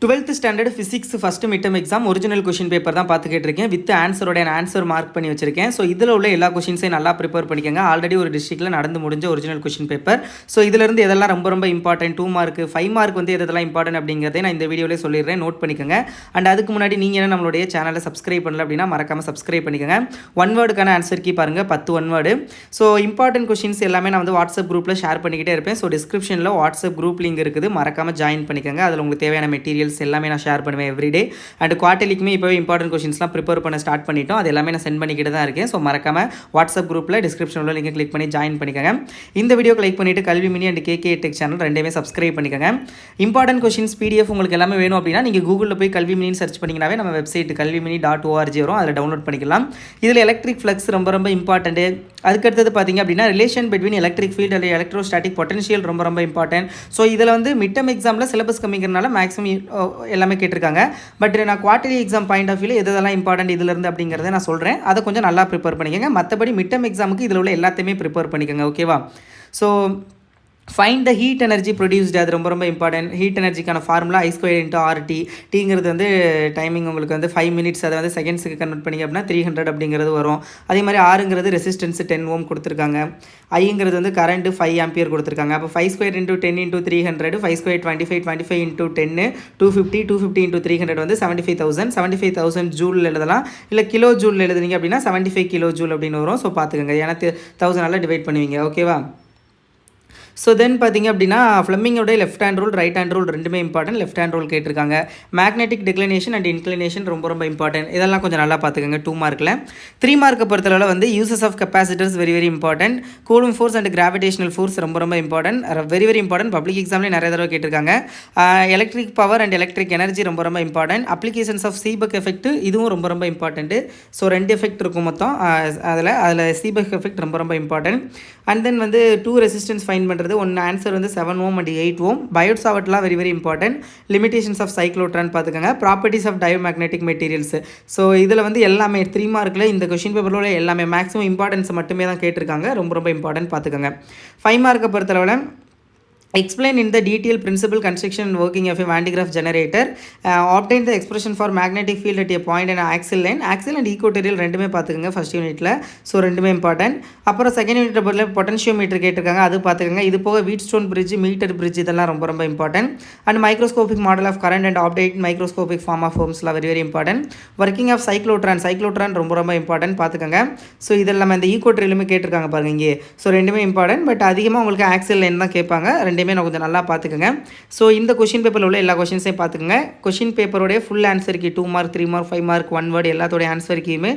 12th standard physics first midterm exam original question paper தான் பார்த்துக்கிட்டு இருக்கேன். வித் ஆன்சரோட ஆன்சர் மார்க் பண்ணி வச்சிருக்கேன். ஸோ இதில் உள்ள எல்லா கொஷின்ஸையும் நல்லா ப்ரிப்பேர் பண்ணிக்கோங்க. ஆல்ரெடி ஒரு டிஸ்ட்ரிக்ட்டில் நடந்து முடிஞ்ச ஒரிஜினல் கொஷின் பேப்பர். ஸோ இதிலிருந்து எதெல்லாம் ரொம்ப இம்பார்ட்டன்ட், 2 மார்க் 5 மார்க் வந்து எதெல்லாம் இம்பார்ட்டன்ட் அப்படிங்கிறதே நான் இந்த வீடியோவிலே சொல்லிடுறேன், நோட் பண்ணிக்கோங்க. அண்ட் அதுக்கு முன்னாடி நீங்கள் என்ன நம்மளுடைய சேனலை சப்ஸ்கிரைப் பண்ணல அப்படின்னா மறக்காமல் சப்ஸ்கிரைப் பண்ணிக்கோங்க. ஒன் வேர்டுக்கான ஆன்சர் கீ பாருங்கள், 10 one word. So important questions எல்லாமே நான் வந்து வாட்ஸ்அப் குரூப்பில் ஷேர் பண்ணிக்கிட்டே இருப்பேன். ஸோ டிஸ்கிரிப்ஷனில் வாட்ஸ்அப் குரூப் லிங்க் இருக்குது, மறக்காமல் ஜாயின் பண்ணிக்கோங்க. அதில் உங்களுக்கு தேவையான மெட்டீரியல்ஸ் எல்லாமே நான் ஷேர் பண்ணுவேன் எவ்ரிடே. அண்ட் குவார்ட்டர்லிக்குமே இப்போ இம்பார்ட்டன்ட் கொஷின்ஸ்லாம் ப்ரிப்பேர் பண்ண ஸ்டார்ட் பண்ணிட்டோம். அது எல்லாமே நான் சென்ட் பண்ணிக்கிட்டு தான் இருக்கேன். ஸோ மறக்காம வாட்ஸ்அப் குரூப்பில் டிஸ்கிரிப்ஷனில் லிங்க் கிளிக் பண்ணி ஜாயின் பண்ணிக்கோங்க. இந்த வீடியோக்கு லைக் பண்ணிவிட்டு Kalvi mini and KK tech channel ரெண்டுமே சப்ஸ்கிரைப் பண்ணிக்கோங்க. இம்பார்ட்டன்ட் கொஷின்ஸ் பிடிஎஃப் உங்களுக்கு எல்லாமே வேணும் அப்படின்னா நீங்கள் கூகுளில் போய் கல்வி மினின்னு சர்ச் பண்ணிங்கனாவே நம்ம வெப்சைட் kalvimini.org வரும், அதில் டவுன்லோட் பண்ணிக்கலாம். இதில் எலக்ட்ரிக் ஃப்ளக்ஸ் ரொம்ப இம்பார்ட்டன்ட்டு. அதுக்கடுத்தது பார்த்தீங்க அப்படின்னா relation between electric field and electrostatic potential ரொம்ப இம்பார்ட்டன்ட். ஸோ இதில் வந்து மிட்டம் எக்ஸாமில் சிலபஸ் கம்மிங்கிறனால மேக்ஸிமம் எல்லாமே கேட்டிருக்காங்க. பட் நான் குவார்ட்டர்லி எக்ஸாம் பாயிண்ட் ஆஃப் வியூவில் எதெல்லாம் இம்பார்ட்டன்ட் இதிலிருந்து அப்படிங்கிறத நான் சொல்கிறேன். அதை கொஞ்சம் நல்லா ப்ரிப்பேர் பண்ணிக்கோங்க. மற்றபடி மிட்டம் எக்ஸாமுக்கு இதில் உள்ள எல்லாத்தையுமே ப்ரிப்பேர் பண்ணிக்கோங்க, ஓகேவா? So find the heat energy produced, அது ரொம்ப இம்பார்ட்டன்ட். ஹீட் எனர்ஜிக்கான ஃபார்முலா I² × RT. டீங்கிறது வந்து டைமிங் உங்களுக்கு வந்து 5 மினிட்ஸ், அதை வந்து செகண்ட்ஸுக்கு கன்வெர்ட் பண்ணிங்க அப்படின்னா 300 அப்படிங்கிறது வரும். அதே மாதிரி Rங்கிறது ரெசிஸ்டன்ஸ் 10 ஓம் கொடுத்துருக்காங்க. Iங்கிறது வந்து கரண்ட் 5 ஆம்பியர் கொடுத்துருக்காங்க. அப்போ 5² × 10 × 300, 5² 25, 25 × 10 250, 250 × 300 வந்து 75,000 ஜூல் எழுதலாம். இல்லை கிலோ ஜூல் எழுதுனீங்க அப்படின்னா 75 கிலோ ஜூல் அப்படின்னு வரும். ஸோ பார்த்துக்கோங்க, ஏன்னா 1000 டிவைட் பண்ணுவீங்க, ஓகேவா? ஸோ தென் பார்த்தீங்க அப்படின்னா ஃப்ளெமிங்கோடைய left hand rule, right hand rule ரெண்டுமே இம்பார்ட்டன்ட். லெஃப்ட் ஹேண்ட் ரூல் கேட்டிருக்காங்க. மேக்னெட்டிக் டிக்ளினேஷன் அண்ட் இன்க்ளினேஷன் ரொம்ப இம்பார்ட்டன்ட். இதெல்லாம் கொஞ்சம் நல்லா பார்த்துக்கோங்க 2 மார்க்கில். 3 மார்க்கை பொறுத்தளவில் வந்து uses of capacitors very important. Coulomb force and gravitational force ரொம்ப இம்பார்ட்டன்ட், வெரி இம்பார்ட்டன்ட். பப்ளிக் எக்ஸாம்லேயே நிறைய தடவை கேட்டிருக்காங்க. Electric power and electric energy ரொம்ப important. Applications of Seebeck effect, இதுவும் ரொம்ப இம்பார்ட்டன்ட். ஸோ 2 எஃபெக்ட் இருக்கும் மொத்தம். அதில் சீபக் எஃபெக்ட் ரொம்ப இம்பார்ட்டன்ட். அண்ட் தென் வந்து 2 ரெசிஸ்டன்ஸ் ஃபைன் பண்ணுறது. ஒன்று ஆன்சர் வந்து 7 ஓம் அண்ட் 8 ஓம். பயோட்ஸாவட்லாம் very important. Limitations of cyclotron பார்த்துக்கோங்க. Properties of diamagnetic materials. So இதில் வந்து எல்லாமே 3 மார்க்கில் இந்த கொஷின் பேப்பரில் எல்லாமே மேக்ஸிமம் இம்பார்ட்டன்ஸ் மட்டுமே தான் கேட்டிருக்காங்க. ரொம்ப இம்பார்ட்டன்ட் பார்த்துக்கோங்க. 5 மார்க்கை பொறுத்தளவில் explain in the detail principle construction and working of a Van de Graaff generator, obtain the expression for magnetic field at a point and axial and equatorial ரெண்டுமே பார்த்துக்கோங்க ஃபர்ஸ்ட் யூனிட்டில். ஸோ ரெண்டுமே இம்பார்ட்டன்ட். அப்புறம் second unit பொறுத்தல potentiometer கேட்டிருக்காங்க, அது பார்த்துக்கோங்க. இது போக வீட் ஸ்டோன் பிரிட்ஜ், மீட்டர் பிரிட்ஜ் இதெல்லாம் ரொம்ப important. And microscopic model of current and updated microscopic form of ஹோம்ஸ்லாம் very important. Working of cyclotron ரொம்ப இம்பார்ட்டன்ட் பார்த்துக்கோங்க. ஸோ இதெல்லாம் இந்த ஈக்குவட்டரிலுமே கேட்டிருக்காங்க பாருங்க இங்கே. ஸோ ரெண்டுமே இம்பார்ட்டன்ட். பட் அதிகமாக உங்களுக்கு ஆக்சியல் லைன் தான் கேட்பாங்க. நான் கொஞ்சம் நல்லா பார்த்துக்கோங்க. ஸோ இந்த கொஷின் பேப்பரில் உள்ள எல்லா கொஷின்ஸையும் பார்த்துக்கோங்க. கொஷின் பேப்பரோடைய ஃபுல் ஆன்சருக்கு 2 மார்க் 3 மார்க் 5 மார்க் 1 வேர்டு எல்லாத்தோடைய ஆன்சருக்குமே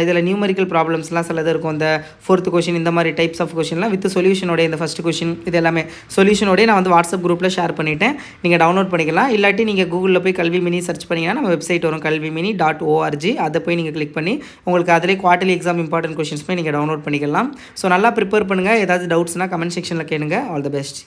இதில் நியூமரிக்கல் ப்ராப்ளம்ஸ்லாம் சிலது இருக்கும். இந்த 4th கொஷின் இந்த மாதிரி டைப்ஸ் ஆஃப் கொஷின்லாம் வித் சொல்யூஷனோட இந்த ஃபஸ்ட் கொஷின் இது எல்லாமே சொல்யூஷனோடய நான் வந்து வாட்ஸ்அப் குரூப்பில் ஷேர் பண்ணிவிட்டேன். நீங்கள் டவுன்லோட் பண்ணிக்கலாம். இல்லாட்டி நீங்கள் கூகுளில் போய் கல்வி மினி சர்ச் பண்ணிங்கன்னா நம்ம வெப்சைட் வரும் kalvimini.org. அதை போய் நீங்கள் கிளிக் பண்ணி உங்களுக்கு அதிலே குவார்ட்டர்லி எக்ஸாம் இம்பார்ட்டன்ட் கொஷின்ஸ் போய் நீங்கள் டவுன்லோட் பண்ணிக்கலாம். ஸோ நல்லா ப்ரிப்பேர் பண்ணுங்கள். ஏதாவது டவுட்ஸ்னால் கமெண்ட் செக்ஷனில் கேளுங்க. All the best.